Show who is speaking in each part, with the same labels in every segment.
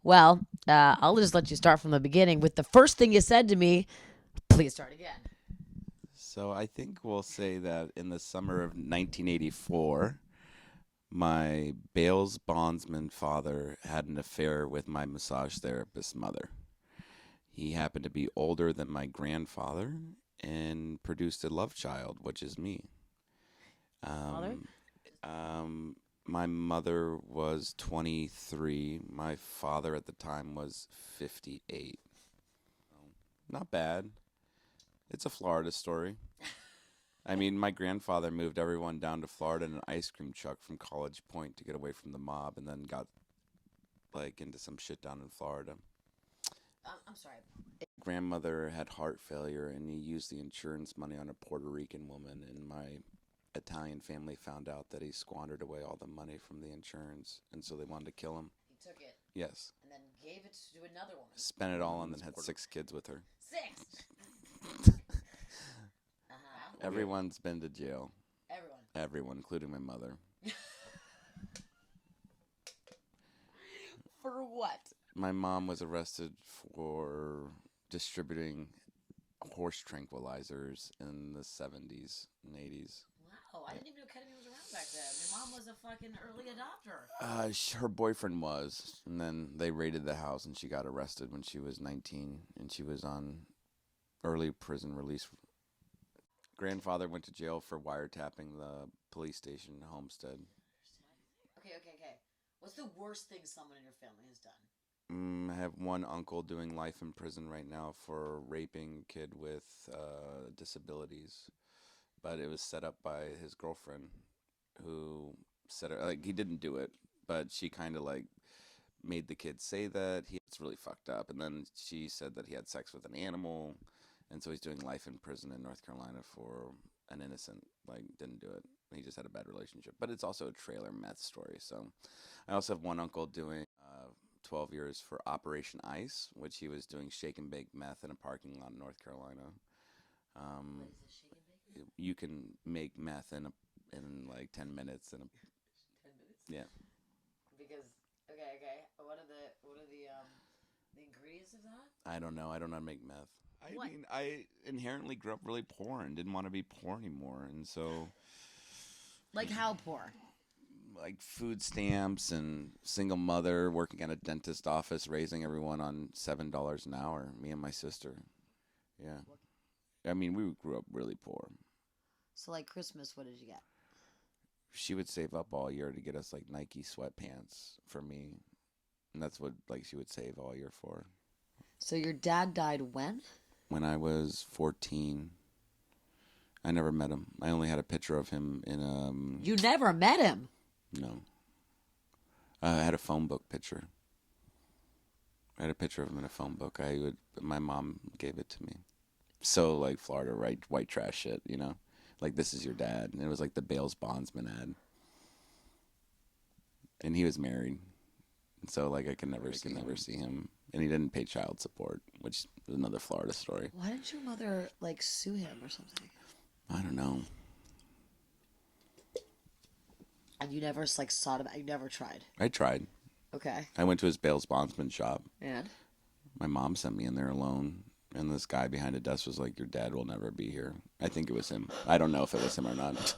Speaker 1: Well, I'll just let you start from the beginning with the first thing you said to me. Please start again.
Speaker 2: So I think we'll say that in the summer of 1984, my Bales bondsman father had an affair with my massage therapist mother. He happened to be older than my grandfather and produced a love child, which is me.
Speaker 1: Father?
Speaker 2: Um, um, my mother was 23. My father at the time was 58. Not bad. It's a Florida story. I mean, my grandfather moved everyone down to Florida in an ice cream truck from College Point to get away from the mob, and then got like into some shit down in Florida.
Speaker 1: I'm sorry.
Speaker 2: Grandmother had heart failure, and he used the insurance money on a Puerto Rican woman. And my Italian family found out that he squandered away all the money from the insurance, and so they wanted to kill him.
Speaker 1: He took it
Speaker 2: Yes,
Speaker 1: and then gave it to another woman.
Speaker 2: spent it all and then had 6 kids with her.
Speaker 1: Six. Uh-huh.
Speaker 2: Everyone's been to jail.
Speaker 1: Everyone.
Speaker 2: Everyone, including my mother.
Speaker 1: For what?
Speaker 2: My mom was arrested for distributing horse tranquilizers in the 70s and 80s.
Speaker 1: Wow, I didn't even know ketamine was around back then. Your mom was a fucking early adopter.
Speaker 2: Her boyfriend was, and then they raided the house, and she got arrested when she was 19, and she was on early prison release. Grandfather went to jail for wiretapping the police station in Homestead.
Speaker 1: Okay. What's the worst thing someone in your family has done?
Speaker 2: I have one uncle doing life in prison right now for raping a kid with disabilities, but it was set up by his girlfriend, who said it, like he didn't do it, but she kind of like made the kid say that it's really fucked up, and then she said that he had sex with an animal, and so he's doing life in prison in North Carolina for an innocent, like, didn't do it. He just had a bad relationship, but it's also a trailer meth story. So I also have one uncle doing 12 years for Operation Ice, which he was doing shake and bake meth in a parking lot in North Carolina. um,
Speaker 1: What is this, shake and bake?
Speaker 2: you can make meth in like 10 minutes in a
Speaker 1: 10 minutes?
Speaker 2: yeah.
Speaker 1: Because okay. What are the ingredients of that?
Speaker 2: I don't know. I don't know how to make meth. I
Speaker 1: What?
Speaker 2: mean, I inherently grew up really poor and didn't want to be poor anymore. And so,
Speaker 1: Like how poor?
Speaker 2: like, food stamps and single mother working at a dentist office, raising everyone on $7 an hour, me and my sister. Yeah. I mean, we grew up really poor.
Speaker 1: So like Christmas, what did you get?
Speaker 2: She would save up all year to get us like Nike sweatpants for me. And that's what like she would save all year for.
Speaker 1: So your dad died when?
Speaker 2: When I was 14, I never met him. I only had a picture of him in
Speaker 1: You never met him.
Speaker 2: no. I had a phone book picture. I had a picture of him in a phone book. My mom gave it to me. So like Florida, right? White trash shit, you know? Like, this is your dad. And it was like the Bales bondsman ad. And he was married. And so like I could never see him. And he didn't pay child support, which is another Florida story.
Speaker 1: Why didn't your mother like sue him or something?
Speaker 2: I don't know.
Speaker 1: And you never like sought about. You never tried.
Speaker 2: I tried.
Speaker 1: Okay.
Speaker 2: I went to his Bales bondsman shop.
Speaker 1: And
Speaker 2: My mom sent me in there alone. And this guy behind the desk was like, "Your dad will never be here." I think it was him. I don't know if it was him or not.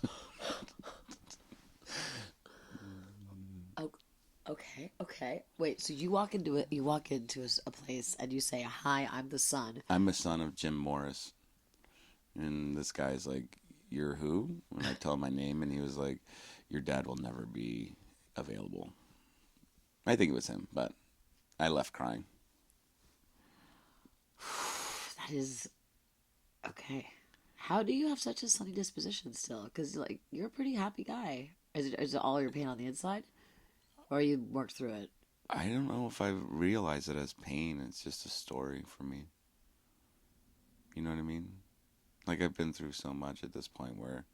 Speaker 1: oh, okay. Wait. So you walk into it. You walk into a place and you say, "Hi, I'm the son."
Speaker 2: I'm a son of Jim Morris. And this guy's like, "You're who?" And I tell him my name, and he was like, "Your dad will never be available." I think it was him, but I left crying.
Speaker 1: That is okay. How do you have such a sunny disposition still? Because like you're a pretty happy guy. Is it all your pain on the inside, or you worked through it?
Speaker 2: I don't know if I realize it as pain. It's just a story for me. You know what I mean? Like, I've been through so much at this point where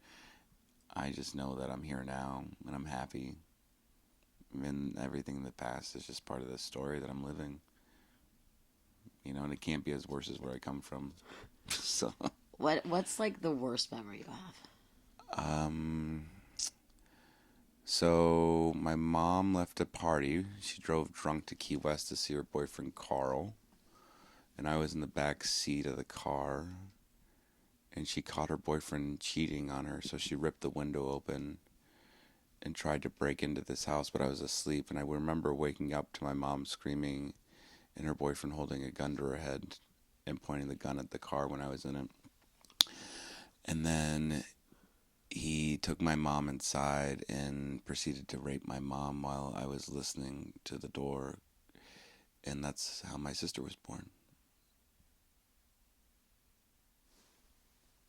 Speaker 2: I just know that I'm here now and I'm happy. And everything in the past is just part of the story that I'm living. You know, and it can't be as worse as where I come from. So,
Speaker 1: What's like the worst memory you have?
Speaker 2: um, So my mom left a party. She drove drunk to Key West to see her boyfriend Carl, and I was in the back seat of the car. And she caught her boyfriend cheating on her, so she ripped the window open and tried to break into this house, but I was asleep. And I remember waking up to my mom screaming and her boyfriend holding a gun to her head and pointing the gun at the car when I was in it. And then he took my mom inside and proceeded to rape my mom while I was listening to the door. And that's how my sister was born.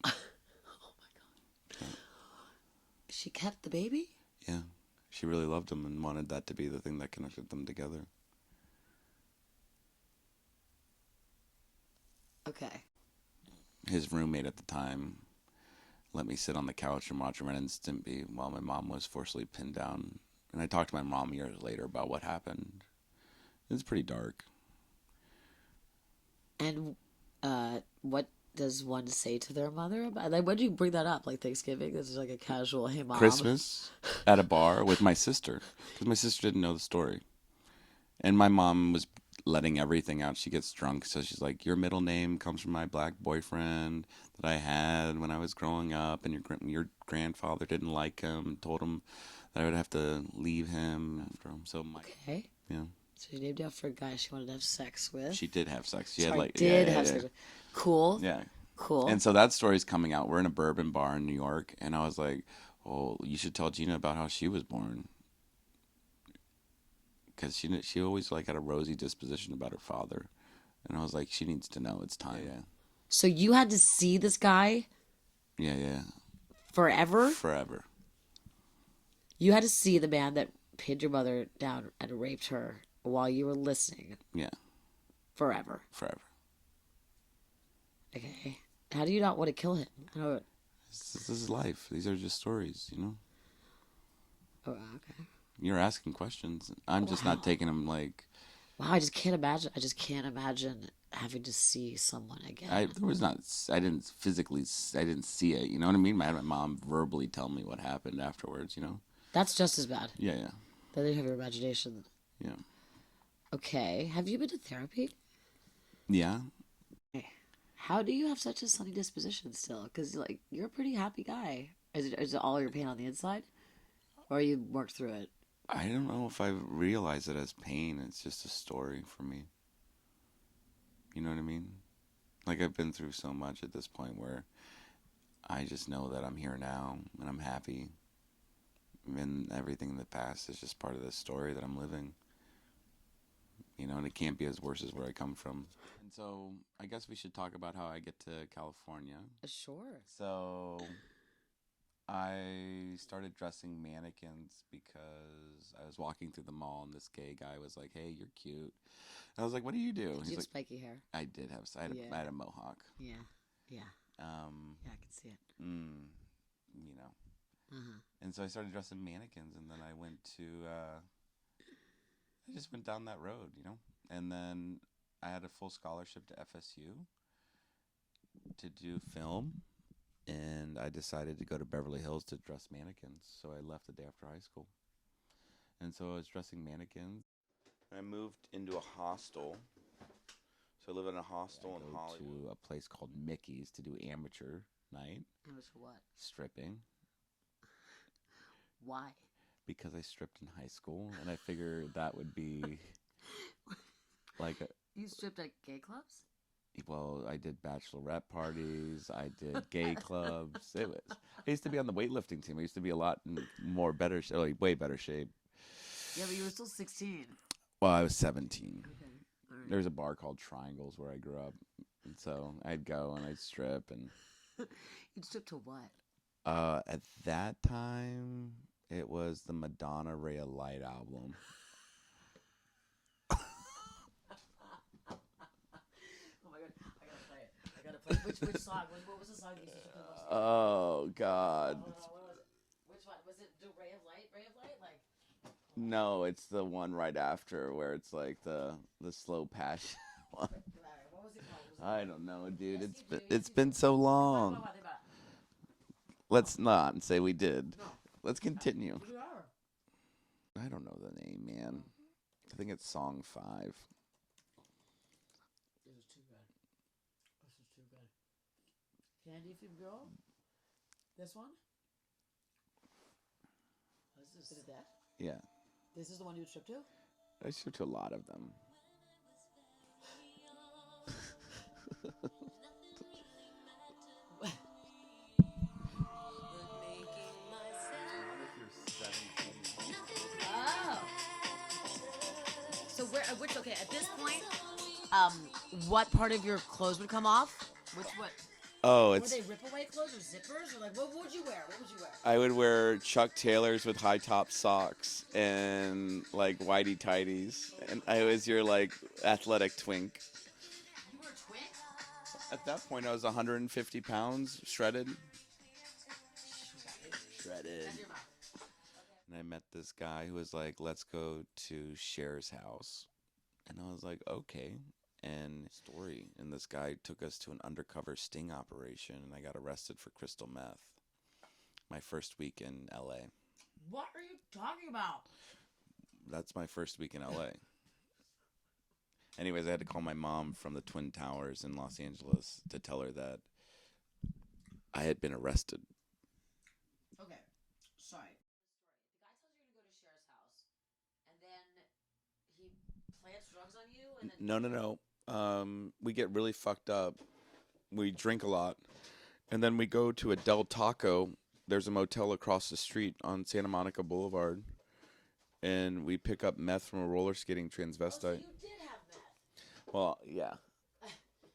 Speaker 1: Oh my god. She kept the baby?
Speaker 2: Yeah. She really loved him and wanted that to be the thing that connected them together.
Speaker 1: Okay.
Speaker 2: His roommate at the time let me sit on the couch and watch Ren and Stimpy while my mom was forcibly pinned down. And I talked to my mom years later about what happened. It's pretty dark.
Speaker 1: And what does one say to their mother about, like, when do you bring that up? Like Thanksgiving? This is like a casual, hey mom.
Speaker 2: Christmas at a bar with my sister, because my sister didn't know the story. And my mom was letting everything out. She gets drunk, so she's like, your middle name comes from my black boyfriend that I had when I was growing up, and your grandfather didn't like him, told him that I would have to leave him after him. So my
Speaker 1: Okay.
Speaker 2: yeah,
Speaker 1: So she named it after a guy she wanted to have sex with.
Speaker 2: she did have sex. She
Speaker 1: Sorry,
Speaker 2: had like
Speaker 1: did have sex with. Cool.
Speaker 2: yeah.
Speaker 1: Cool.
Speaker 2: And so that story's coming out. We're in a bourbon bar in New York, and I was like, "Oh, you should tell Gina about how she was born." Because she always like had a rosy disposition about her father, and I was like, she needs to know it's time. Yeah,
Speaker 1: So you had to see this guy
Speaker 2: yeah,
Speaker 1: forever?
Speaker 2: forever.
Speaker 1: You had to see the man that pinned your mother down and raped her while you were listening
Speaker 2: Yeah,
Speaker 1: forever.
Speaker 2: forever.
Speaker 1: Okay. How do you not want to kill him?
Speaker 2: This is life. These are just stories, you know.
Speaker 1: Oh, okay.
Speaker 2: You're asking questions. I'm just not taking them like.
Speaker 1: Wow, I just can't imagine. I just can't imagine having to see someone again.
Speaker 2: There was not. I didn't physically. I didn't see it. You know what I mean? I had my mom verbally tell me what happened afterwards. You know.
Speaker 1: That's just as bad.
Speaker 2: Yeah, yeah,
Speaker 1: That they have your imagination.
Speaker 2: yeah.
Speaker 1: Okay. Have you been to therapy?
Speaker 2: Yeah.
Speaker 1: How do you have such a sunny disposition still? Because, like, you're a pretty happy guy. Is it all your pain on the inside? Or you worked through it?
Speaker 2: I don't know if I realize it as pain. It's just a story for me. You know what I mean? Like, I've been through so much at this point where I just know that I'm here now and I'm happy. And everything in the past is just part of the story that I'm living. You know, and it can't be as worse as where I come from. And so I guess we should talk about how I get to California.
Speaker 1: Sure.
Speaker 2: So I started dressing mannequins because I was walking through the mall and this gay guy was like, "Hey, you're cute." And I was like, "What do you do?"
Speaker 1: Did
Speaker 2: He's
Speaker 1: you have
Speaker 2: like,
Speaker 1: spiky hair?
Speaker 2: "I did have. I had a mohawk."
Speaker 1: Yeah. Yeah. Yeah, I can see it.
Speaker 2: You know.
Speaker 1: Uh-huh.
Speaker 2: And so I started dressing mannequins, and then I went to. I just went down that road, you know. And then I had a full scholarship to FSU to do film, and I decided to go to Beverly Hills to dress mannequins. So I left the day after high school. And so I was dressing mannequins. I moved into a hostel. So I live in a hostel in Hollywood. To a place called Mickey's to do amateur night.
Speaker 1: Amateur what?
Speaker 2: Stripping.
Speaker 1: Why?
Speaker 2: Because I stripped in high school, and I figured that would be like
Speaker 1: You stripped at gay clubs?
Speaker 2: Well, I did bachelorette parties. I did gay clubs. I used to be on the weightlifting team. I used to be a lot more better, like way better shape.
Speaker 1: Yeah, but you were still 16.
Speaker 2: Well, I was 17.
Speaker 1: Okay. All right.
Speaker 2: There was a bar called Triangles where I grew up, and so I'd go and I'd strip. And
Speaker 1: You'd strip to what?
Speaker 2: At that time, it was the Madonna Ray of Light album.
Speaker 1: Which song? What was the song you used to play most?
Speaker 2: Oh God!
Speaker 1: What was it? Which one was it? The Ray of Light? Ray of Light? Like?
Speaker 2: No, it's the one right after where it's like the slow passion one.
Speaker 1: What was it called?
Speaker 2: I don't know, dude. It's been so long. Let's not say we did.
Speaker 1: No.
Speaker 2: Let's continue.
Speaker 1: We are.
Speaker 2: I don't know the name, man. I think it's song 5.
Speaker 1: This is too good. This is too good. Candy Fever Girl? This one? Is it that?
Speaker 2: Yeah.
Speaker 1: This is the one you would strip to?
Speaker 2: I strip to a lot of them.
Speaker 1: Oh. So okay, at this point, what part of your clothes would come off? What?
Speaker 2: Oh,
Speaker 1: Were they rip away clothes or zippers? Or like, what would you wear? What would you wear?
Speaker 2: I would wear Chuck Taylors with high top socks and like whitey tighties, and I was your like athletic twink.
Speaker 1: You were a twink?
Speaker 2: At that point, I was 150 pounds, shredded. Shredded. And I met this guy who was like, "Let's go to Cher's house," and I was like, "Okay." And this guy took us to an undercover sting operation, and I got arrested for crystal meth. My first week in LA.
Speaker 1: What are you talking about?
Speaker 2: That's my first week in LA. Anyways, I had to call my mom from the Twin Towers in Los Angeles to tell her that I had been arrested.
Speaker 1: Okay, sorry. The guy tells you you're gonna go to Cher's house, and then he plants drugs on you, and then
Speaker 2: No. We get really fucked up. We drink a lot, and then we go to a Del Taco. There's a motel across the street on Santa Monica Boulevard, and we pick up meth from a roller skating transvestite.
Speaker 1: Oh, so you did have meth.
Speaker 2: Well, yeah.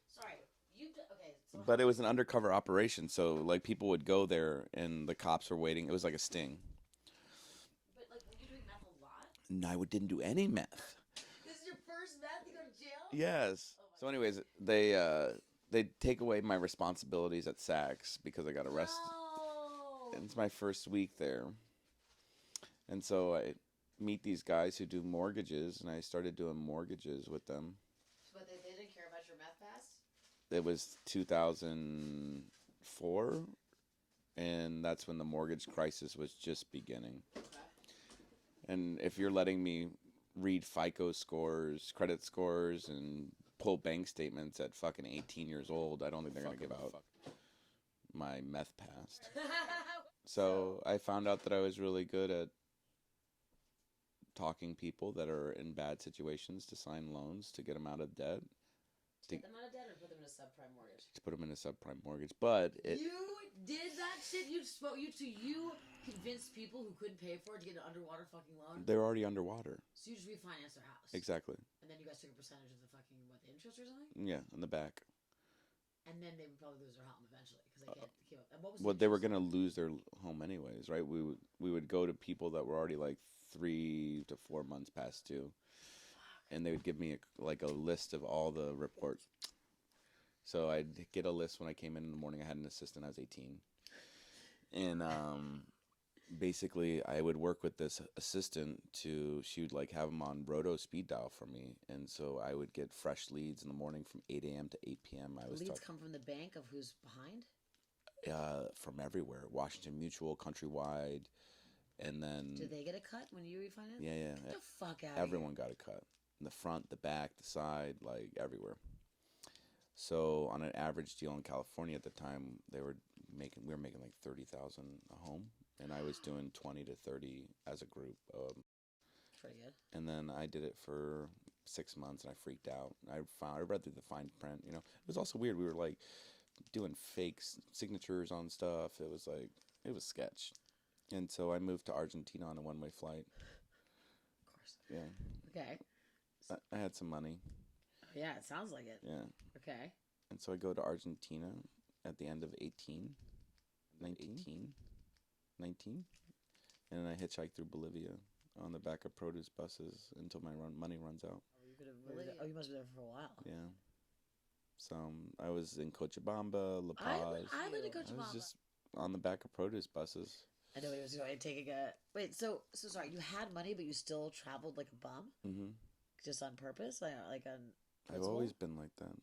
Speaker 1: Sorry, okay. So
Speaker 2: But it was an undercover operation, so like people would go there, and the cops were waiting. It was like a sting.
Speaker 1: But like, were you doing meth a lot?
Speaker 2: No, I didn't do any meth.
Speaker 1: This is your first meth? You go to jail?
Speaker 2: Yes. So, anyways, they take away my responsibilities at Saks because I got arrested.
Speaker 1: No.
Speaker 2: And it's my first week there, and so I meet these guys who do mortgages, and I started doing mortgages with them.
Speaker 1: But they didn't care about your meth pass?
Speaker 2: It was 2004, and that's when the mortgage crisis was just beginning.
Speaker 1: Okay.
Speaker 2: And if you're letting me read FICO scores, credit scores, and pull bank statements at fucking 18 years old, I don't think they're going to give out my meth pass. So I found out that I was really good at talking people that are in bad situations to sign loans to get them out of debt.
Speaker 1: To get them out of debt or put them in a subprime mortgage?
Speaker 2: To put them in a subprime mortgage. But
Speaker 1: You did that shit? You convinced people who couldn't pay for it to get an underwater fucking loan?
Speaker 2: They're already underwater.
Speaker 1: So you just refinanced their house?
Speaker 2: Exactly.
Speaker 1: And then you guys took a percentage of the fucking, the interest or something?
Speaker 2: Yeah, in the back.
Speaker 1: And then they would probably lose their home eventually because they can't keep up. And what was
Speaker 2: Well, they were going to lose their home anyways, right? We would go to people that were already like 3 to 4 months past due, and they would give me a list of all the reports. So I'd get a list when I came in the morning. I had an assistant. I was 18, and basically I would work with this assistant she would like have them on roto speed dial for me, and so I would get fresh leads in the morning from 8 a.m. to 8 p.m.
Speaker 1: Leads come from the bank of who's behind?
Speaker 2: From everywhere, Washington Mutual, Countrywide, and then...
Speaker 1: Did they get a cut when you refinanced?
Speaker 2: Yeah.
Speaker 1: Get the fuck out
Speaker 2: Everyone got a cut. In the front, the back, the side, like everywhere. So on an average deal in California at the time, we were making like $30,000 a home, and I was doing 20 to 30 as a group.
Speaker 1: Pretty good.
Speaker 2: And then I did it for 6 months, and I freaked out. I read through the fine print. It was also weird. We were like doing fake signatures on stuff. It was sketch. And so I moved to Argentina on a one-way flight.
Speaker 1: Of course.
Speaker 2: Yeah.
Speaker 1: Okay.
Speaker 2: I had some money.
Speaker 1: Yeah, it sounds like it.
Speaker 2: Yeah.
Speaker 1: Okay.
Speaker 2: And so I go to Argentina at the end of 19. And then I hitchhike through Bolivia on the back of produce buses until my money runs out.
Speaker 1: Oh, you must be there for a while.
Speaker 2: Yeah. So I was in Cochabamba, La Paz.
Speaker 1: I lived in
Speaker 2: I
Speaker 1: Cochabamba.
Speaker 2: was just on the back of produce buses.
Speaker 1: I know he was going taking a... Wait, so sorry, you had money, but you still traveled like a bum?
Speaker 2: Mm-hmm.
Speaker 1: Just on purpose? Like on
Speaker 2: I've always been like that.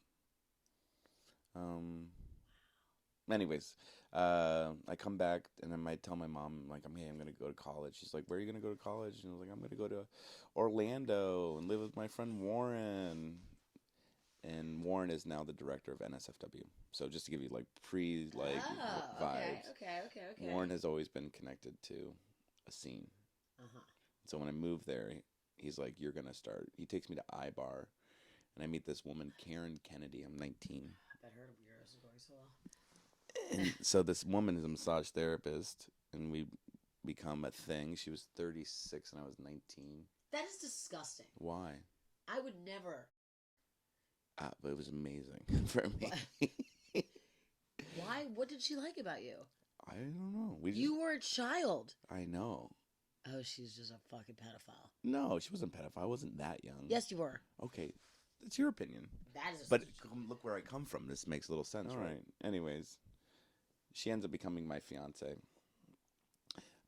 Speaker 2: Anyways, I come back and I might tell my mom like I'm gonna go to college. She's like, "Where are you gonna go to college?" And I was like, "I'm gonna go to Orlando and live with my friend Warren." And Warren is now the director of Nsfw. So just to give you like
Speaker 1: Oh, okay,
Speaker 2: vibes,
Speaker 1: okay, okay, okay.
Speaker 2: Warren has always been connected to a scene.
Speaker 1: Uh-huh.
Speaker 2: So when I moved there, he's like, "You're gonna start." He takes me to iBar, and I meet this woman, Karen Kennedy. I'm 19.
Speaker 1: I bet her yours is going so well.
Speaker 2: And so this woman is a massage therapist, and we become a thing. She was 36 and I was 19.
Speaker 1: That is disgusting.
Speaker 2: Why?
Speaker 1: I would never.
Speaker 2: But it was amazing for me.
Speaker 1: Why? What did she like about you?
Speaker 2: I don't know.
Speaker 1: You were a child.
Speaker 2: I know.
Speaker 1: Oh, she's just a fucking pedophile.
Speaker 2: No, she wasn't pedophile. I wasn't that young.
Speaker 1: Yes, you were.
Speaker 2: Okay, that's your opinion.
Speaker 1: That is.
Speaker 2: But look where I come from. This makes a little sense, right? Anyways, she ends up becoming my fiance.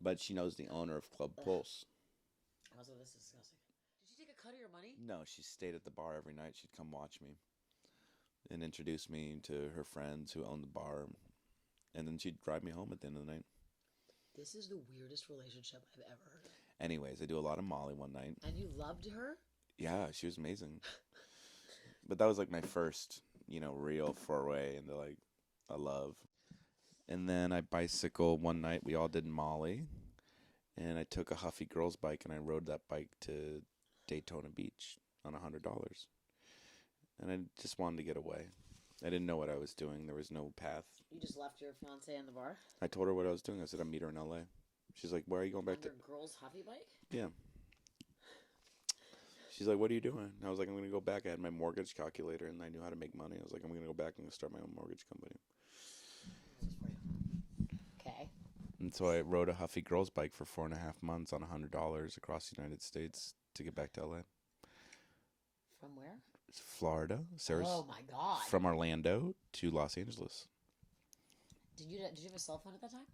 Speaker 2: But she knows the owner of Club Pulse.
Speaker 1: Also, this is disgusting. Did she take a cut of your money?
Speaker 2: No, she stayed at the bar every night. She'd come watch me and introduce me to her friends who owned the bar. And then she'd drive me home at the end of the night.
Speaker 1: This is the weirdest relationship I've ever heard of.
Speaker 2: Anyways, I do a lot of Molly one night.
Speaker 1: And you loved her?
Speaker 2: Yeah, she was amazing. But that was like my first, real foray into like a love. And then I bicycled one night. We all did Molly. And I took a Huffy Girls bike and I rode that bike to Daytona Beach on $100. And I just wanted to get away. I didn't know what I was doing. There was no path.
Speaker 1: You just left your fiance in the bar?
Speaker 2: I told her what I was doing. I said I'd meet her in LA. She's like, "Where are you going back
Speaker 1: on
Speaker 2: to?"
Speaker 1: Your girl's Huffy bike?
Speaker 2: Yeah. She's like, "What are you doing?" And I was like, "I'm going to go back." I had my mortgage calculator and I knew how to make money. I was like, "I'm going to go back and start my own mortgage company."
Speaker 1: Okay.
Speaker 2: And so I rode a Huffy Girls bike for 4.5 months on $100 across the United States to get back to LA.
Speaker 1: From where?
Speaker 2: Florida.
Speaker 1: Oh my God.
Speaker 2: From Orlando to Los Angeles.
Speaker 1: Did you have a cell phone at that time?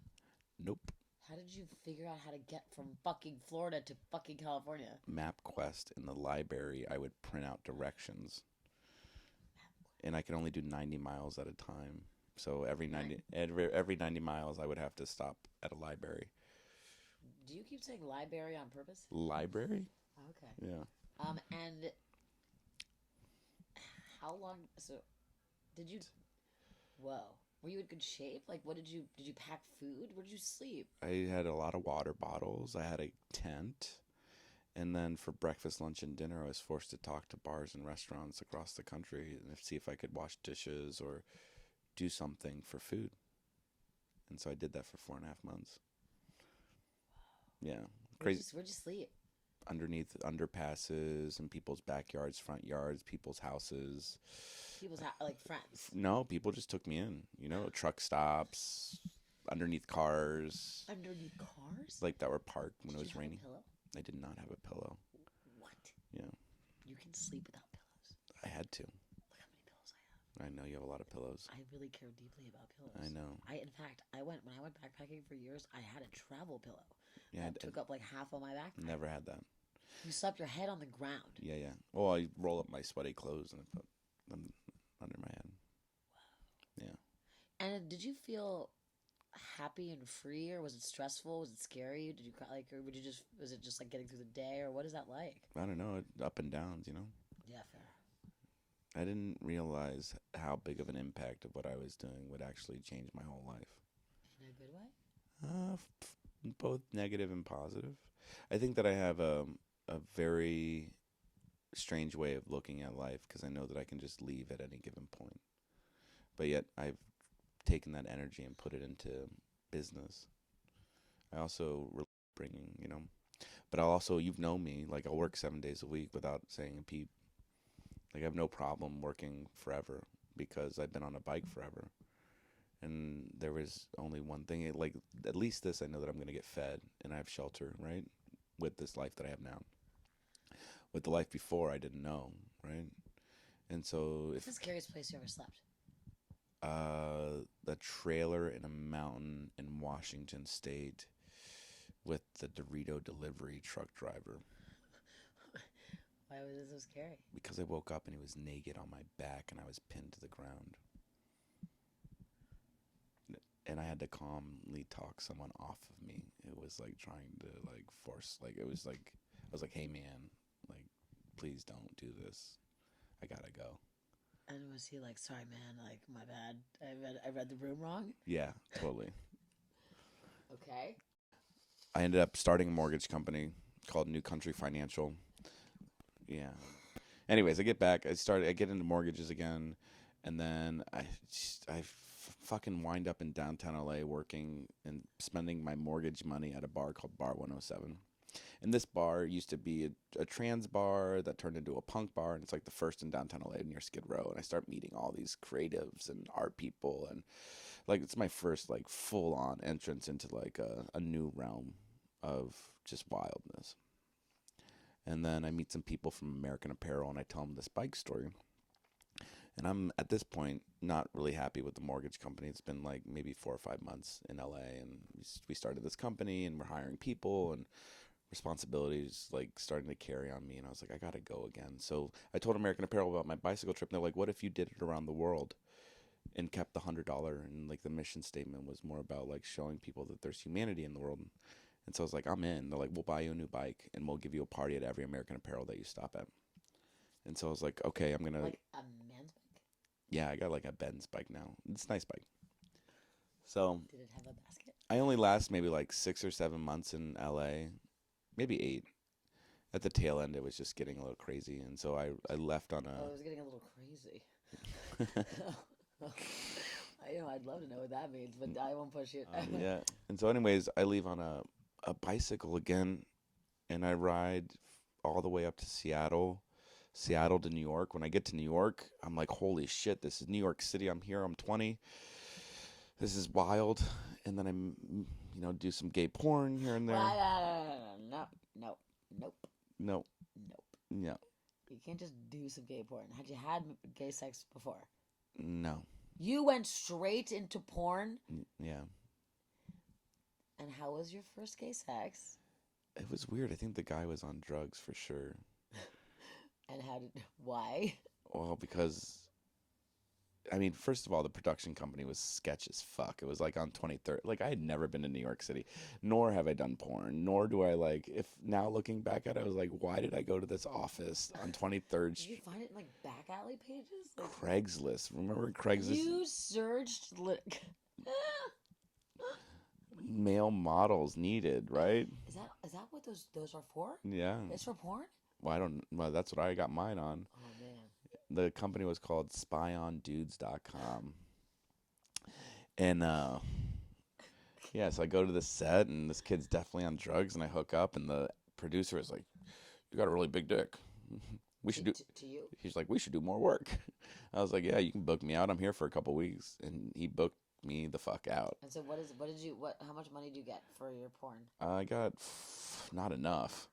Speaker 2: Nope.
Speaker 1: How did you figure out how to get from fucking Florida to fucking California?
Speaker 2: MapQuest in the library, I would print out directions. And I could only do 90 miles at a time. So every 90 miles I would have to stop at a library.
Speaker 1: Do you keep saying library on purpose?
Speaker 2: Library?
Speaker 1: Okay.
Speaker 2: Yeah.
Speaker 1: And how long did you Whoa. Were you in good shape? Like, did you pack food? Where did you sleep?
Speaker 2: I had a lot of water bottles. I had a tent. And then for breakfast, lunch, and dinner, I was forced to talk to bars and restaurants across the country and see if I could wash dishes or do something for food. And so I did that for 4.5 months. Yeah. Crazy.
Speaker 1: Where'd you sleep?
Speaker 2: Underneath underpasses and people's backyards, front yards, people's houses.
Speaker 1: People's like friends?
Speaker 2: No, people just took me in. Truck stops, underneath cars.
Speaker 1: Underneath cars?
Speaker 2: Like that were parked when it was raining.
Speaker 1: Did you have a pillow?
Speaker 2: I did not have a pillow.
Speaker 1: What?
Speaker 2: Yeah.
Speaker 1: You can sleep without pillows.
Speaker 2: I had to.
Speaker 1: Look how many pillows I have.
Speaker 2: I know you have a lot of pillows.
Speaker 1: I really care deeply about pillows.
Speaker 2: I know.
Speaker 1: In fact, when I went backpacking for years, I had a travel pillow.
Speaker 2: Yeah,
Speaker 1: that took up like half of my backpack.
Speaker 2: Never had that.
Speaker 1: You slept your head on the ground.
Speaker 2: Yeah, yeah. Well, I roll up my sweaty clothes and I put them under my head. Wow. Yeah.
Speaker 1: And did you feel happy and free, or was it stressful? Was it scary? Did you cry, or was it just like getting through the day, or what is that like?
Speaker 2: I don't know. Up and downs,
Speaker 1: Yeah, fair.
Speaker 2: I didn't realize how big of an impact of what I was doing would actually change my whole life.
Speaker 1: In a good way?
Speaker 2: Both negative and positive. I think that I have a very strange way of looking at life because I know that I can just leave at any given point. But yet I've taken that energy and put it into business. I also bringing, but I'll also, you've known me, like I'll work 7 days a week without saying a peep. Like I have no problem working forever because I've been on a bike forever. And there was only one thing, like at least this, I know that I'm going to get fed and I have shelter, right? With this life that I have now. With the life before, I didn't know, right? And so
Speaker 1: What's the scariest place you ever slept?
Speaker 2: The trailer in a mountain in Washington State with the Dorito delivery truck driver.
Speaker 1: Why was it so scary?
Speaker 2: Because I woke up and he was naked on my back and I was pinned to the ground. and I had to calmly talk someone off of me. It was like trying to like force, like it was like I was like, "Hey man, like please don't do this. I gotta go."
Speaker 1: And was he like, sorry, man, like, my bad. I read the room wrong?
Speaker 2: Yeah, totally.
Speaker 1: Okay.
Speaker 2: I ended up starting a mortgage company called New Country Financial. Yeah. Anyways, I get back. I get into mortgages again, and then fucking wind up in downtown LA working and spending my mortgage money at a bar called Bar 107. And this bar used to be a trans bar that turned into a punk bar, and it's like the first in downtown LA near Skid Row. And I start meeting all these creatives and art people, and like it's my first like full on entrance into like a new realm of just wildness. And then I meet some people from American Apparel, and I tell them this bike story. And I'm at this point not really happy with the mortgage company. It's been like maybe 4 or 5 months in LA, and we started this company, and we're hiring people, and responsibilities like starting to carry on me. And I was like, I gotta go again. So I told American Apparel about my bicycle trip, and they're like, what if you did it around the world and kept the $100? And like the mission statement was more about like showing people that there's humanity in the world. And so I was like, I'm in. They're like, we'll buy you a new bike, and we'll give you a party at every American Apparel that you stop at. And so I was like, okay, I'm gonna.
Speaker 1: Like a man's bike?
Speaker 2: Yeah, I got like a Benz bike now. It's a nice bike. So
Speaker 1: Did it have a basket?
Speaker 2: I only last maybe like 6 or 7 months in LA, maybe 8. At the tail end, it was just getting a little crazy, and so I left on
Speaker 1: Oh,
Speaker 2: a.
Speaker 1: it was getting a little crazy. I'd love to know what that means, but I won't push it.
Speaker 2: Yeah. And so, anyways, I leave on a bicycle again, and I ride all the way up to Seattle to New York. When I get to New York, I'm like, holy shit, this is New York City. I'm here. I'm 20. This is wild. And then do some gay porn here and there.
Speaker 1: No, nope.
Speaker 2: No,
Speaker 1: Nope.
Speaker 2: no,
Speaker 1: You can't just do some gay porn. Had you had gay sex before?
Speaker 2: no.
Speaker 1: You went straight into porn?
Speaker 2: Yeah.
Speaker 1: And how was your first gay sex?
Speaker 2: It was weird. I think the guy was on drugs for sure.
Speaker 1: And why?
Speaker 2: Well, because first of all, the production company was sketch as fuck. It was like on 23rd. Like, I had never been to New York City, nor have I done porn, nor do I if now looking back at it, I was like, why did I go to this office on 23rd
Speaker 1: Did you
Speaker 2: Street?
Speaker 1: find it in like back alley pages?
Speaker 2: Craigslist. Remember Craigslist?
Speaker 1: You searched
Speaker 2: Male models needed, right?
Speaker 1: Is that what those are for?
Speaker 2: Yeah.
Speaker 1: It's for porn?
Speaker 2: Well, that's what I got mine on.
Speaker 1: Oh man.
Speaker 2: The company was called spyondudes.com. And yeah, so I go to the set, and this kid's definitely on drugs, and I hook up, and the producer is like, you got a really big dick. We should do
Speaker 1: to you.
Speaker 2: He's like, we should do more work. I was like, yeah, you can book me out. I'm here for a couple weeks. And he booked me the fuck out.
Speaker 1: And so how much money do you get for your porn?
Speaker 2: I got not enough.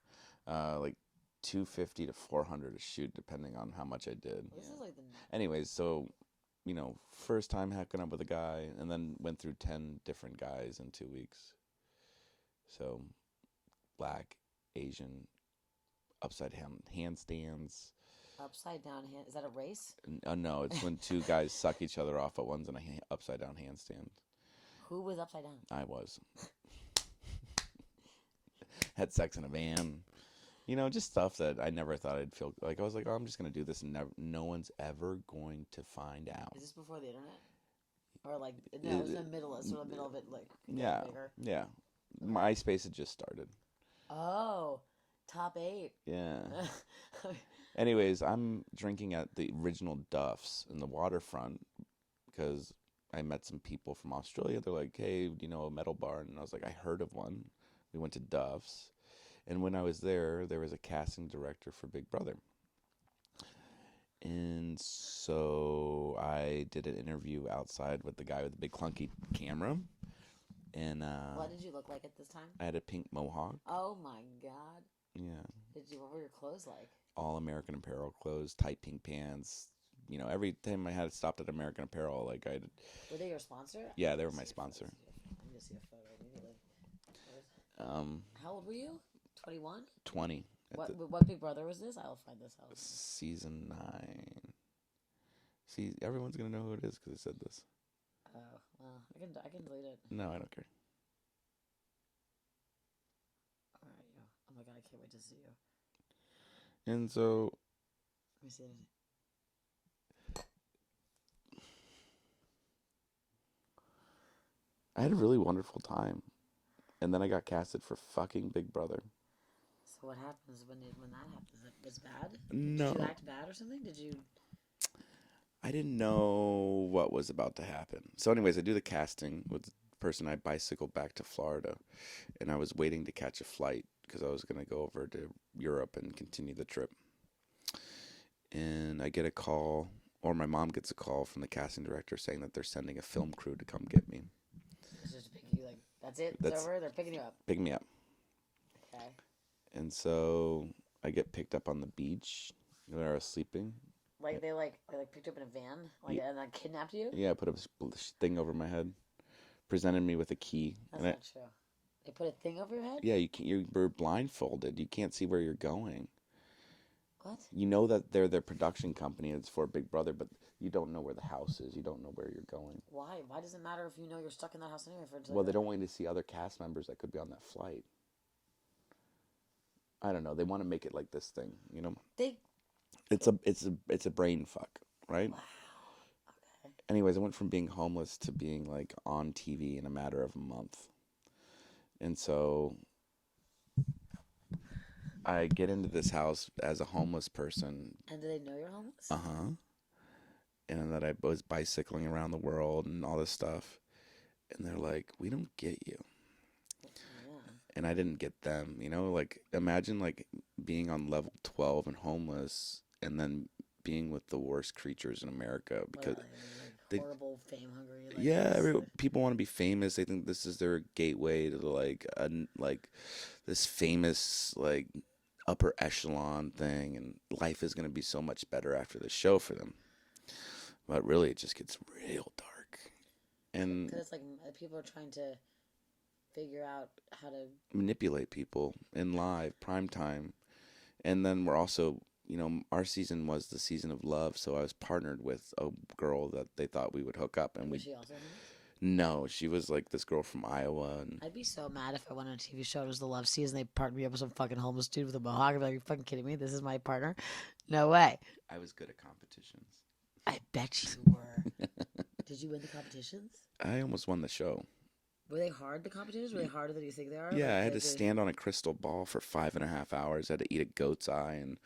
Speaker 2: Like 250 to 400 a shoot, depending on how much I did.
Speaker 1: This is like
Speaker 2: Anyways, so first time hooking up with a guy, and then went through 10 different guys in 2 weeks. So black, Asian, upside down handstands.
Speaker 1: upside down hand. Is that a race?
Speaker 2: No, it's when two guys suck each other off at once in a upside down handstand.
Speaker 1: Who was upside down?
Speaker 2: I was. Had sex in a van. Just stuff that I never thought I'd feel like. I was like, oh, I'm just going to do this, and no one's ever going to find out.
Speaker 1: Is this before the internet? Or like, no, it was in the middle of it, like,
Speaker 2: yeah,
Speaker 1: bigger.
Speaker 2: Yeah. MySpace had just started.
Speaker 1: Oh, top 8.
Speaker 2: Yeah. Anyways, I'm drinking at the original Duff's in the waterfront because I met some people from Australia. They're like, hey, do you know a metal bar? And I was like, I heard of one. We went to Duff's. And when I was there was a casting director for Big Brother. And so I did an interview outside with the guy with the big clunky camera. And
Speaker 1: what did you look like at this time?
Speaker 2: I had a pink mohawk.
Speaker 1: Oh my god.
Speaker 2: Yeah.
Speaker 1: What were your clothes like?
Speaker 2: All American Apparel clothes, tight pink pants. Every time I had stopped at American Apparel, like
Speaker 1: Were they your sponsor?
Speaker 2: Yeah, they were my sponsor.
Speaker 1: I need to see a photo immediately. How old were you? 21?
Speaker 2: 20.
Speaker 1: What Big Brother was this? I'll find this out.
Speaker 2: Season 9. See, everyone's going to know who it is because I said this.
Speaker 1: Oh, Well, I can delete it.
Speaker 2: No, I don't care.
Speaker 1: All right, yo. Oh my god, I can't wait to see you.
Speaker 2: And so
Speaker 1: Let me see it.
Speaker 2: I had a really wonderful time. And then I got casted for fucking Big Brother.
Speaker 1: So what happens when that happens? It was bad? Did you
Speaker 2: No,
Speaker 1: act bad or something? Did you?
Speaker 2: I didn't know what was about to happen. So, anyways, I do the casting with the person. I bicycled back to Florida, and I was waiting to catch a flight because I was going to go over to Europe and continue the trip. And I get a call, or my mom gets a call from the casting director saying that they're sending a film crew to come get me.
Speaker 1: It's just picking you like that's it. It's
Speaker 2: That's
Speaker 1: over. They're picking you up.
Speaker 2: pick me up.
Speaker 1: Okay.
Speaker 2: And so I get picked up on the beach where I was sleeping.
Speaker 1: Like they picked you up in a van, like
Speaker 2: Yeah.
Speaker 1: and then kidnapped you.
Speaker 2: Yeah, I put a thing over my head, presented me with a key.
Speaker 1: That's
Speaker 2: And
Speaker 1: not true. They put a thing over your head.
Speaker 2: yeah, you can't, you're blindfolded. You can't see where you're going.
Speaker 1: What?
Speaker 2: You know that they're their production company. It's for Big Brother, but you don't know where the house is. You don't know where you're going.
Speaker 1: Why? Why does it matter if you know you're stuck in that house anyway?
Speaker 2: Well, they don't want you to see other cast members that could be on that flight. I don't know. They want to make it like this thing, you know.
Speaker 1: They.
Speaker 2: It's a brain fuck, right?
Speaker 1: Wow. Okay.
Speaker 2: Anyways, I went from being homeless to being like on TV in a matter of a month. And so I get into this house as a homeless person.
Speaker 1: And do they know you're homeless?
Speaker 2: Uh-huh. And that I was bicycling around the world and all this stuff. And they're like, "We don't get you."
Speaker 1: Yeah.
Speaker 2: And I didn't get them, you know? Like, imagine like being on level 12 and homeless and then being with the worst creatures in America because they,
Speaker 1: horrible fame hungry.
Speaker 2: people want to be famous. They think this is their gateway to like this famous like upper echelon thing, and life is going to be so much better after the show for them. But really, it just gets real dark, and
Speaker 1: because it's like people are trying to figure out how to
Speaker 2: manipulate people in live prime time, and then we're also. Our season was the season of love, so I was partnered with a girl that they thought we would hook up, and
Speaker 1: was she also?
Speaker 2: No, she was like this girl from Iowa, and
Speaker 1: I'd be so mad if I went on a TV show. It was the love season. They partnered me up with some fucking homeless dude with a mohawk. I'd be like, "You're fucking kidding me? This is my partner? No way."
Speaker 2: I was good at competitions.
Speaker 1: I bet you were. Did you win the competitions?
Speaker 2: I almost won the show.
Speaker 1: Were they hard? The competitions were they harder than you think they are?
Speaker 2: Yeah, I had to
Speaker 1: they...
Speaker 2: stand on a crystal ball for 5.5 hours. I had to eat a goat's eye and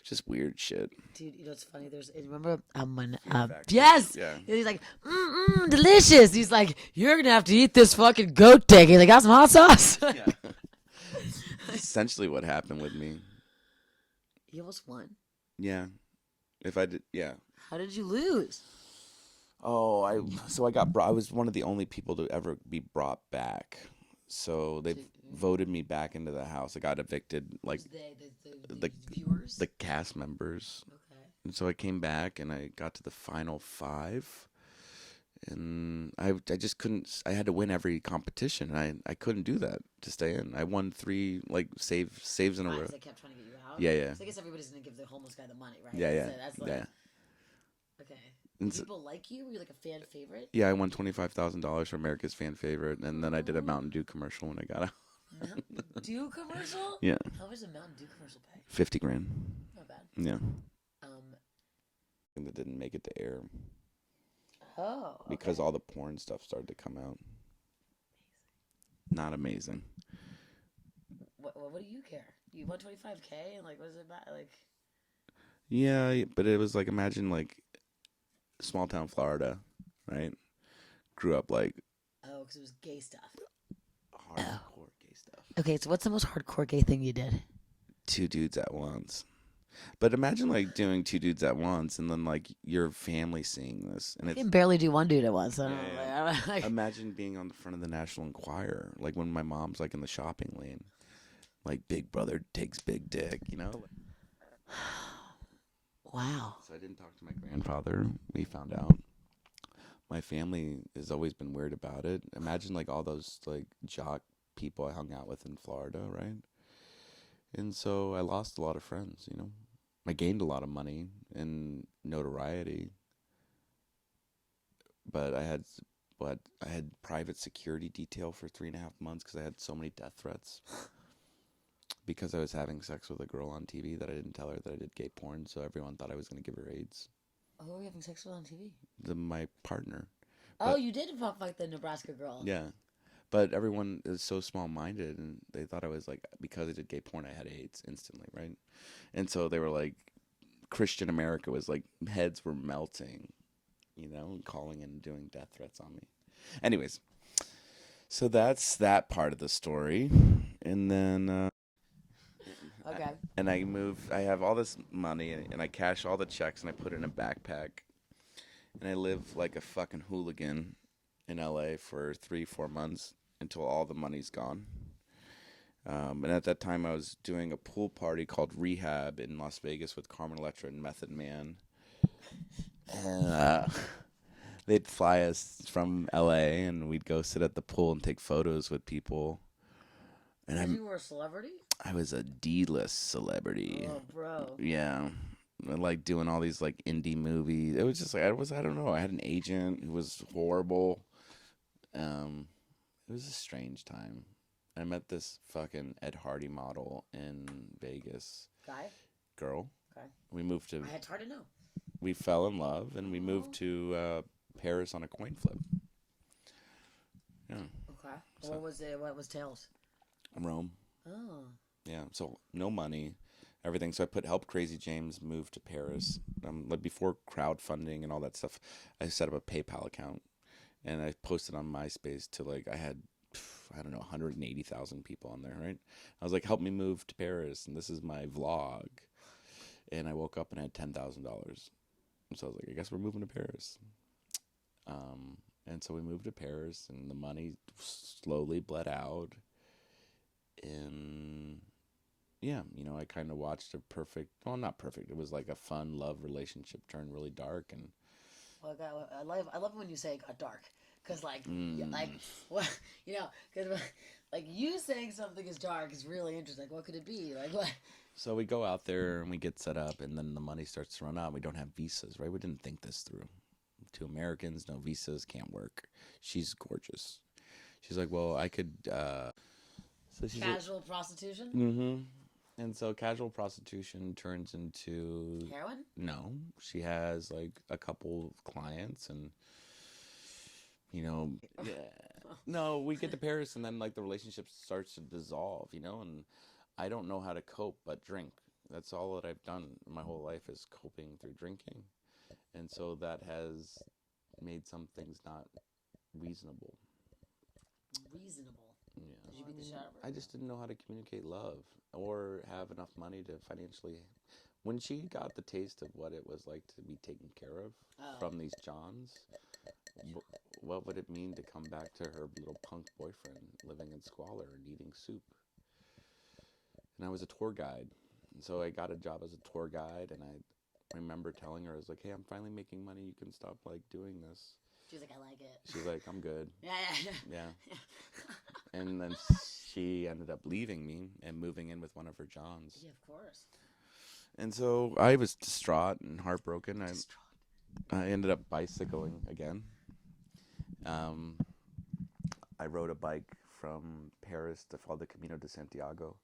Speaker 2: just weird shit.
Speaker 1: Dude, you know what's funny? Remember when
Speaker 2: Factory.
Speaker 1: yes,
Speaker 2: Yeah.
Speaker 1: he's like delicious. He's like, you're gonna have to eat this fucking goat dick. He's like, got some hot sauce.
Speaker 2: Yeah. Essentially, what happened with me.
Speaker 1: You almost won.
Speaker 2: Yeah, if I did, yeah.
Speaker 1: How did you lose?
Speaker 2: Oh, I got brought. I was one of the only people to ever be brought back. So they voted me back into the house. I got evicted, like
Speaker 1: the viewers,
Speaker 2: the cast members.
Speaker 1: Okay.
Speaker 2: And so I came back and I got to the final 5, and I just couldn't. I had to win every competition, and I couldn't do that to stay in. I won 3 like saves in a row.
Speaker 1: They kept trying to get you out.
Speaker 2: Yeah.
Speaker 1: So I guess everybody's gonna give the homeless guy the money, right?
Speaker 2: Yeah.
Speaker 1: That's like,
Speaker 2: yeah.
Speaker 1: Okay.
Speaker 2: And
Speaker 1: people like you? Were you like a fan favorite?
Speaker 2: Yeah, I won $25,000 for America's Fan Favorite, and then I did a Mountain Dew commercial when I got out.
Speaker 1: Mountain Dew commercial?
Speaker 2: Yeah.
Speaker 1: How much does a Mountain Dew commercial pay?
Speaker 2: $50,000.
Speaker 1: Not bad.
Speaker 2: Yeah. And that didn't make it to air.
Speaker 1: Oh. Okay.
Speaker 2: Because all the porn stuff started to come out. Not amazing.
Speaker 1: What do you care? You won $25K, and like, what is it about? Like.
Speaker 2: Yeah, but it was like, imagine like small town Florida, right? Grew up like.
Speaker 1: Oh, because it was gay stuff.
Speaker 2: Hardcore gay stuff.
Speaker 1: Okay, so what's the most hardcore gay thing you did?
Speaker 2: 2 dudes at once. But imagine like doing 2 dudes at once, and then like your family seeing this, and
Speaker 1: you can barely do one dude at once.
Speaker 2: Imagine being on the front of the National Enquirer, like when my mom's like in the shopping lane, like Big Brother takes big dick, you know?
Speaker 1: Wow.
Speaker 2: So I didn't talk to my grandfather. We found out. My family has always been weird about it. Imagine like all those like jock people I hung out with in Florida, right? And so I lost a lot of friends, you know? I gained a lot of money and notoriety. But I had but I had private security detail for 3.5 months because I had so many death threats because I was having sex with a girl on TV that I didn't tell her that I did gay porn, so everyone thought I was going to give her AIDS.
Speaker 1: Oh, who were you having sex with on TV?
Speaker 2: My partner.
Speaker 1: Oh,
Speaker 2: But
Speaker 1: you did fuck like the Nebraska girl.
Speaker 2: yeah, but everyone is so small-minded, and they thought I was like, because I did gay porn, I had AIDS instantly, right? And so they were like, Christian America was like, heads were melting, calling and doing death threats on me. Anyways, so that's that part of the story. And then,
Speaker 1: Okay.
Speaker 2: and I move, I have all this money and I cash all the checks and I put it in a backpack. And I live like a fucking hooligan in LA for 3-4 months until all the money's gone. And at that time, I was doing a pool party called Rehab in Las Vegas with Carmen Electra and Method Man. And they'd fly us from LA, and we'd go sit at the pool and take photos with people. And
Speaker 1: You were a celebrity?
Speaker 2: I was a D-list celebrity.
Speaker 1: Oh, bro.
Speaker 2: Yeah. Like doing all these like indie movies. It was just like I don't know. I had an agent who was horrible. It was a strange time. I met this fucking Ed Hardy model in Vegas.
Speaker 1: Guy?
Speaker 2: Girl.
Speaker 1: Okay.
Speaker 2: We moved to.
Speaker 1: It's hard to know.
Speaker 2: We fell in love and we moved to Paris on a coin flip. Yeah.
Speaker 1: Okay.
Speaker 2: So,
Speaker 1: What was it? What was Tails?
Speaker 2: Rome.
Speaker 1: Oh.
Speaker 2: Yeah. So no money, everything. So I help Crazy James move to Paris. Like before crowdfunding and all that stuff, I set up a PayPal account and I posted on MySpace to like I had. I don't know, 180,000 people on there, right? I was like, help me move to Paris, and this is my vlog. And I woke up and I had $10,000. So I was like, I guess we're moving to Paris. And so we moved to Paris, and the money slowly bled out. And yeah, I kind of watched a not perfect. It was like a fun love relationship turn really dark. And
Speaker 1: Well, I love when you say dark. Because, what, because, like, you saying something is dark is really interesting. Like, what could it be? Like, what?
Speaker 2: So we go out there and we get set up, and then the money starts to run out. We don't have visas, right? We didn't think this through. 2 Americans, no visas, can't work. She's gorgeous. She's like, well, I could. So she's
Speaker 1: Casual prostitution?
Speaker 2: Mm-hmm. And so casual prostitution turns into
Speaker 1: Heroin?
Speaker 2: No, she has like a couple clients, and no, we get to Paris, and then like the relationship starts to dissolve, and I don't know how to cope but drink. That's all that I've done my whole life is coping through drinking. And so that has made some things not reasonable.
Speaker 1: Reasonable?
Speaker 2: Yeah.
Speaker 1: Did you beat the shit out of her?
Speaker 2: I just didn't know how to communicate love or have enough money to financially. When she got the taste of what it was like to be taken care of from these Johns, what would it mean to come back to her little punk boyfriend living in squalor and eating soup? And I was a tour guide. And so I got a job as a tour guide, and I remember telling her, I was like, hey, I'm finally making money. You can stop, like, doing this.
Speaker 1: She was like, I like it.
Speaker 2: She's like, I'm good.
Speaker 1: Yeah.
Speaker 2: And then she ended up leaving me and moving in with one of her Johns.
Speaker 1: Yeah, of course.
Speaker 2: And so I was distraught and heartbroken. I ended up bicycling again. I rode a bike from Paris to follow the Camino de Santiago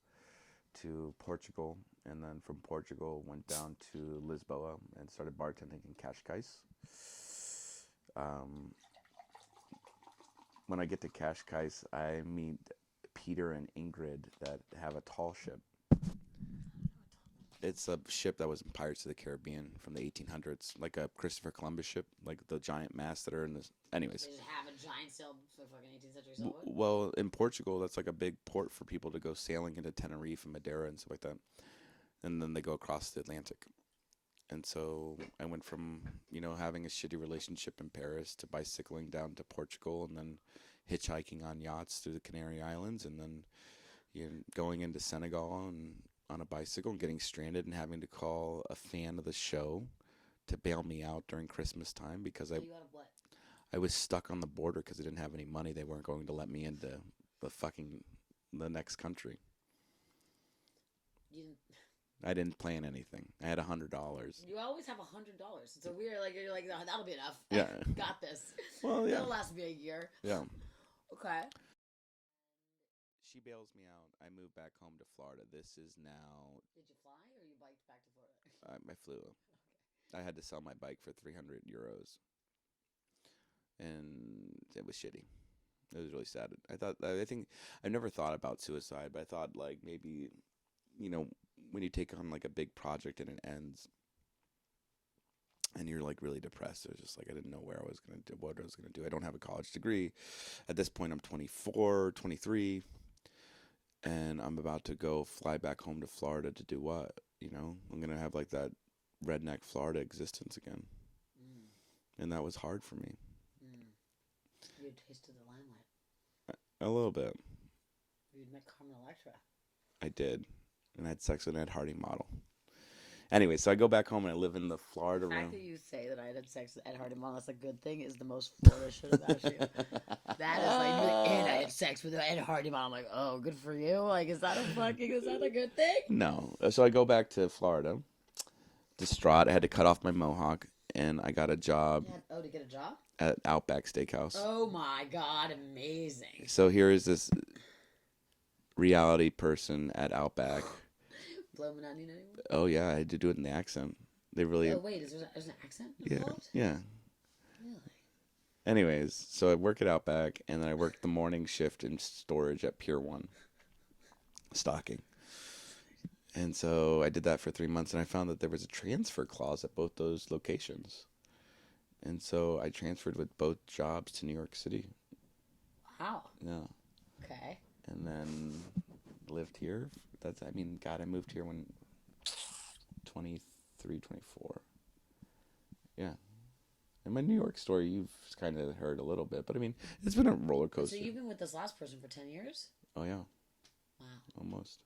Speaker 2: to Portugal, and then from Portugal went down to Lisboa and started bartending in Cascais. When I get to Cascais, I meet Peter and Ingrid that have a tall ship. It's a ship that was in Pirates of the Caribbean from the 1800s, like a Christopher Columbus ship, like the giant masts that are in this. Anyways.
Speaker 1: They just have a giant sail for fucking 18th century sailboat?
Speaker 2: Well, in Portugal, that's like a big port for people to go sailing into Tenerife and Madeira and stuff like that. And then they go across the Atlantic. And so I went from, having a shitty relationship in Paris to bicycling down to Portugal and then hitchhiking on yachts through the Canary Islands and then going into Senegal and on a bicycle and getting stranded and having to call a fan of the show to bail me out during Christmas time because
Speaker 1: You out of what?
Speaker 2: I was stuck on the border because I didn't have any money. They weren't going to let me into the next country.
Speaker 1: You didn't...
Speaker 2: I didn't plan anything. I had $100.
Speaker 1: You always have $100. It's a weird, like, you're like, oh, that'll be enough.
Speaker 2: Yeah.
Speaker 1: Got this.
Speaker 2: Well, yeah.
Speaker 1: That'll last me a year.
Speaker 2: Yeah.
Speaker 1: Okay.
Speaker 2: She bails me out. I moved back home to Florida. This is now.
Speaker 1: Did you fly or you biked back to Florida?
Speaker 2: I flew.
Speaker 1: Okay.
Speaker 2: I had to sell my bike for 300 euros, and it was shitty. It was really sad. I think I've never thought about suicide, but I thought like maybe, when you take on like a big project and it ends, and you're like really depressed. It was just like I didn't know what I was gonna do. I don't have a college degree. At this point, I'm 24, 23, and I'm about to go fly back home to Florida to do what? I'm gonna have like that redneck Florida existence again, and that was hard for me.
Speaker 1: You tasted the limelight.
Speaker 2: A little bit.
Speaker 1: You'd met Carmen Electra.
Speaker 2: I did, and I had sex with an Ed Hardy model. Anyway, so I go back home and I live in the Florida
Speaker 1: The fact
Speaker 2: room.
Speaker 1: that you say that I had sex with Ed Hardy model, that's a good thing, is the most Florida shit about you. That is like, and I had sex with Ed Hardy model. I'm like, oh, good for you. Like, is that a good thing?
Speaker 2: No. So I go back to Florida, distraught. I had to cut off my mohawk, and I got a job
Speaker 1: To get a job?
Speaker 2: at Outback Steakhouse.
Speaker 1: Oh my God, amazing.
Speaker 2: So here is this reality person at Outback.
Speaker 1: Blow Monotony anymore?
Speaker 2: Oh, yeah, I had to do it in the accent. They really...
Speaker 1: Oh, wait, there's an accent
Speaker 2: Yeah,
Speaker 1: involved?
Speaker 2: yeah.
Speaker 1: Really?
Speaker 2: Anyways, so I work at Outback, and then I work the morning shift in storage at Pier 1, stocking. And so I did that for 3 months, and I found that there was a transfer clause at both those locations. And so I transferred with both jobs to New York City.
Speaker 1: Wow.
Speaker 2: Yeah.
Speaker 1: Okay.
Speaker 2: And then lived here. I moved here when 23, 24. Yeah. And my New York story, you've kind of heard a little bit, but I mean, it's been a roller coaster.
Speaker 1: So you've been with this last person for 10 years?
Speaker 2: Oh, yeah.
Speaker 1: Wow.
Speaker 2: Almost.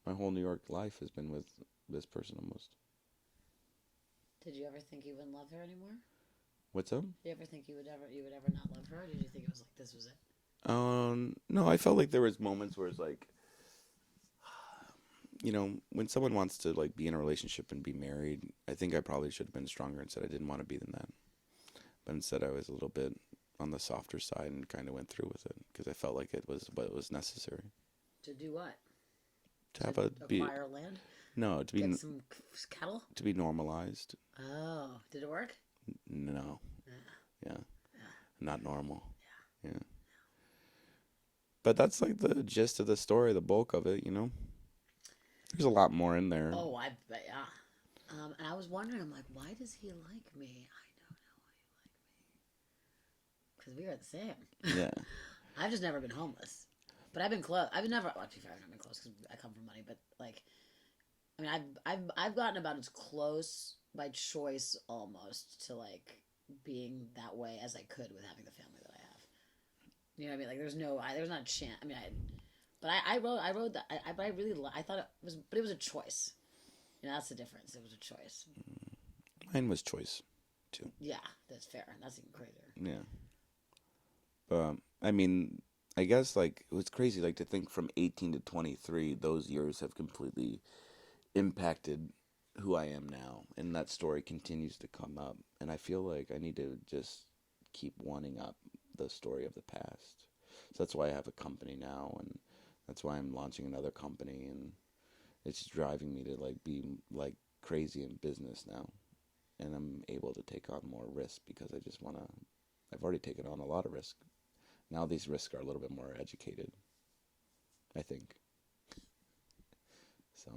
Speaker 2: My whole New York life has been with this person almost.
Speaker 1: Did you ever think you wouldn't love her anymore?
Speaker 2: What's up?
Speaker 1: Did you ever think you would ever not love her? Or did you think it was like this was it?
Speaker 2: No, I felt like there was moments where it's like, when someone wants to like be in a relationship and be married, I think I probably should have been stronger and said I didn't want to be than that. But instead I was a little bit on the softer side and kind of went through with it because I felt like it was what was necessary.
Speaker 1: To do what?
Speaker 2: To have
Speaker 1: acquire land?
Speaker 2: No, to be
Speaker 1: get some cattle?
Speaker 2: To be normalized.
Speaker 1: Oh, did it work?
Speaker 2: No. Yeah. Not normal. Yeah. But that's like the gist of the story, the bulk of it, There's a lot more in there.
Speaker 1: Oh, I bet, yeah. And I was wondering, I'm like, why does he like me? I don't know why he liked me. Because we are the same.
Speaker 2: Yeah.
Speaker 1: I've just never been homeless. But I've been close. I've never, well, to be fair, I've not been close because I come from money. But, like, I mean, I've gotten about as close by choice almost to, like, being that way as I could with having the family that I have. You know what I mean? Like, there's not a chance. I mean, I wrote that. But I thought it was, but it was a choice. That's the difference. It was a choice.
Speaker 2: Mine was choice, too.
Speaker 1: Yeah, that's fair. That's even crazier.
Speaker 2: Yeah. But, I mean, I guess, like, it was crazy, like, to think from 18 to 23, those years have completely impacted who I am now. And that story continues to come up. And I feel like I need to just keep wanting up the story of the past. So that's why I have a company now, and that's why I'm launching another company, and it's driving me to like be like crazy in business now, and I'm able to take on more risk because I've already taken on a lot of risk. Now these risks are a little bit more educated, I think. So.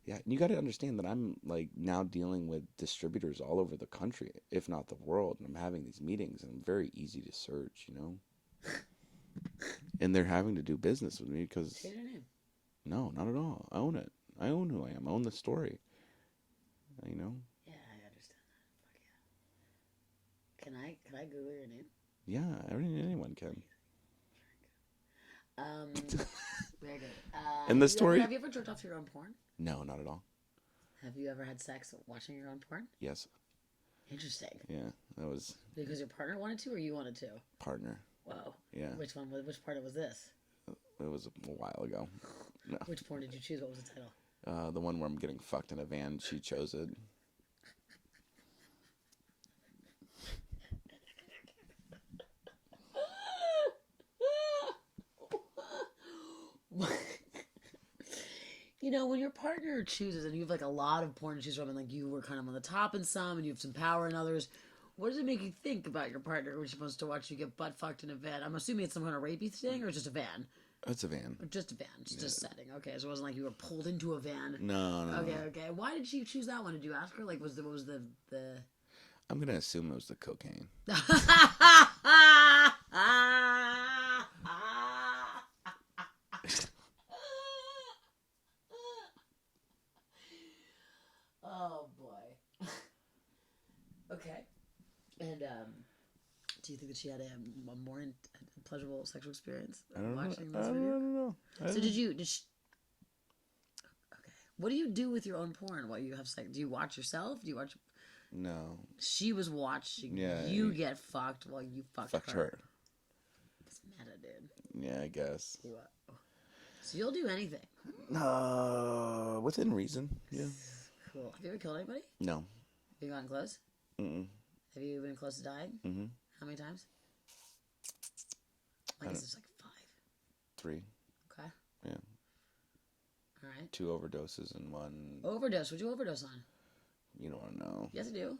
Speaker 2: Yeah, and you got to understand that I'm like now dealing with distributors all over the country, if not the world, and I'm having these meetings, and I'm very easy to search, And they're having to do business with me because...
Speaker 1: Say your name.
Speaker 2: No, not at all. I own it. I own who I am. I own the story.
Speaker 1: Yeah, I understand that. Fuck yeah. Can I Google your name?
Speaker 2: Yeah, anyone can.
Speaker 1: Very good.
Speaker 2: And the story...
Speaker 1: Have you ever jerked off to your own porn?
Speaker 2: No, not at all.
Speaker 1: Have you ever had sex watching your own porn?
Speaker 2: Yes.
Speaker 1: Interesting.
Speaker 2: Yeah, that was...
Speaker 1: Because your partner wanted to, or you wanted to?
Speaker 2: Partner.
Speaker 1: Whoa.
Speaker 2: Yeah.
Speaker 1: Which part was this?
Speaker 2: It was a while ago. No.
Speaker 1: Which porn did you choose? What was the title?
Speaker 2: The one where I'm getting fucked in a van. She chose it.
Speaker 1: You know, when your partner chooses and you have like a lot of porn to choose from, and like you were kind of on the top in some and you have some power in others, what does it make you think about your partner when she's supposed to watch you get butt fucked in a van? I'm assuming it's some kind of rapey thing, or it's just a van?
Speaker 2: It's a van.
Speaker 1: Or just a van. It's just a setting. Okay, so it wasn't like you were pulled into a van.
Speaker 2: No.
Speaker 1: Okay. Why did she choose that one? Did you ask her? Like, what was the...
Speaker 2: I'm going to assume it was the cocaine.
Speaker 1: Oh, boy. Okay. And, do you think that she had a more pleasurable sexual experience watching this video?
Speaker 2: I don't know.
Speaker 1: So did she... Okay. What do you do with your own porn while you have sex? Do you watch yourself? Do you watch...
Speaker 2: No.
Speaker 1: She was watching you get fucked while you fucked her. It's meta, dude.
Speaker 2: Yeah, I guess.
Speaker 1: Wow. So you'll do anything.
Speaker 2: Within reason. Yeah.
Speaker 1: Cool. Have you ever killed anybody?
Speaker 2: No.
Speaker 1: Have you gotten close?
Speaker 2: Mm-mm.
Speaker 1: Have you been close to dying?
Speaker 2: Mm-hmm.
Speaker 1: How many times? I guess it's like 5.
Speaker 2: 3.
Speaker 1: Okay.
Speaker 2: Yeah.
Speaker 1: All right.
Speaker 2: 2 overdoses and 1...
Speaker 1: Overdose. What'd you overdose on?
Speaker 2: You don't want to know.
Speaker 1: Yes, I do.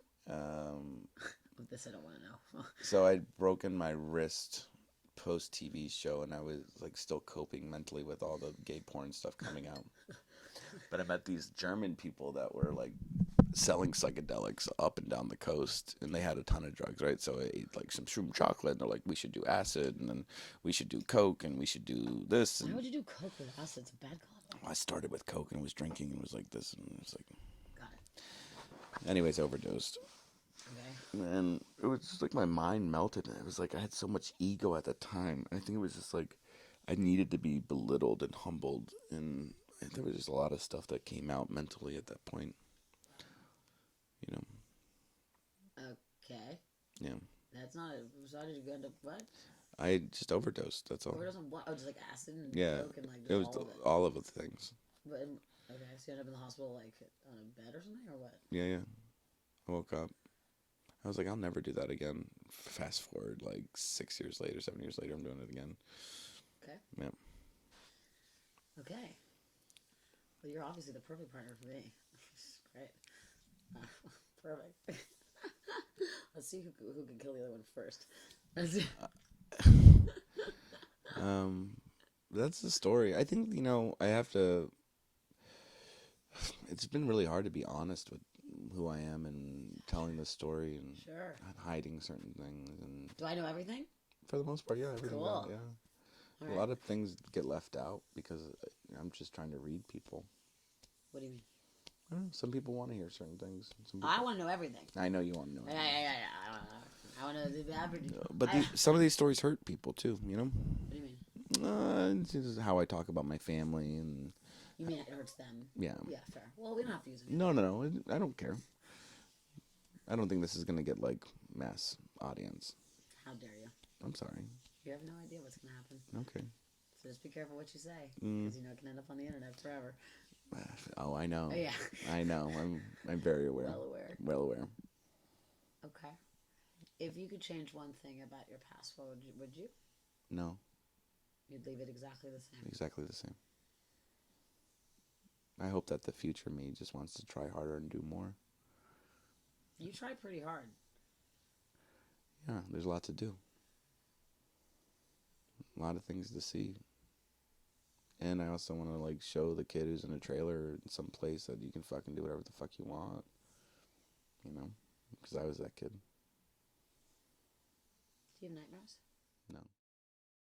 Speaker 1: This I don't want to know.
Speaker 2: So I'd broken my wrist post-TV show, and I was like still coping mentally with all the gay porn stuff coming out. But I met these German people that were like selling psychedelics up and down the coast, and they had a ton of drugs, right? So I ate like some shroom chocolate, and they're like, we should do acid, and then we should do coke, and we should do this.
Speaker 1: Why would you do coke with acid? It's a bad combo.
Speaker 2: I started with coke and was drinking and was like this, and it was like...
Speaker 1: Got it.
Speaker 2: Anyways, overdosed.
Speaker 1: Okay.
Speaker 2: And it was just like my mind melted. And it was like I had so much ego at the time. I think it was just like I needed to be belittled and humbled. And there was just a lot of stuff that came out mentally at that point. You know.
Speaker 1: Okay.
Speaker 2: Yeah.
Speaker 1: That's not it. So how did you end up what?
Speaker 2: I just overdosed. That's all.
Speaker 1: Overdose on what? Oh, just like acid and coke and like just
Speaker 2: it was all of the things.
Speaker 1: But okay, so you ended up in the hospital like on a bed or something, or what?
Speaker 2: Yeah. I woke up. I was like, I'll never do that again. Fast forward like 6 years later, 7 years later, I'm doing it again.
Speaker 1: Okay.
Speaker 2: Yep.
Speaker 1: Okay. Well, you're obviously the perfect partner for me. Great. Perfect. Let's see who can kill the other one first.
Speaker 2: That's the story. I think, I have to... It's been really hard to be honest with who I am and telling the story and
Speaker 1: sure.
Speaker 2: hiding certain things. And
Speaker 1: do I know everything?
Speaker 2: For the most part, yeah. Everything.
Speaker 1: Cool.
Speaker 2: Yeah.
Speaker 1: Right.
Speaker 2: A lot of things get left out because I'm just trying to read people.
Speaker 1: What do you mean?
Speaker 2: I don't know. Some people want to hear certain things.
Speaker 1: I want to know everything.
Speaker 2: I know you want to know everything.
Speaker 1: Yeah. I want to know the average.
Speaker 2: But some of these stories hurt people too,
Speaker 1: What do you mean?
Speaker 2: This is how I talk about my family and...
Speaker 1: You mean it hurts them?
Speaker 2: Yeah.
Speaker 1: Yeah, fair. Well, we don't have to use it.
Speaker 2: No. I don't care. I don't think this is going to get, like, mass audience.
Speaker 1: How dare you?
Speaker 2: I'm sorry.
Speaker 1: You have no idea what's going to happen.
Speaker 2: Okay.
Speaker 1: So just be careful what you say. Because, it can end up on the internet forever.
Speaker 2: Oh, I know.
Speaker 1: Oh, yeah.
Speaker 2: I know. I'm very aware.
Speaker 1: Well aware.
Speaker 2: Well aware.
Speaker 1: Okay. If you could change one thing about your past, what would you?
Speaker 2: No.
Speaker 1: You'd leave it exactly the same.
Speaker 2: Exactly the same. I hope that the future me just wants to try harder and do more.
Speaker 1: You try pretty hard.
Speaker 2: Yeah, there's a lot to do. A lot of things to see. And I also want to, like, show the kid who's in a trailer in some place that you can fucking do whatever the fuck you want. Because I was that kid.
Speaker 1: Do you have nightmares?
Speaker 2: No.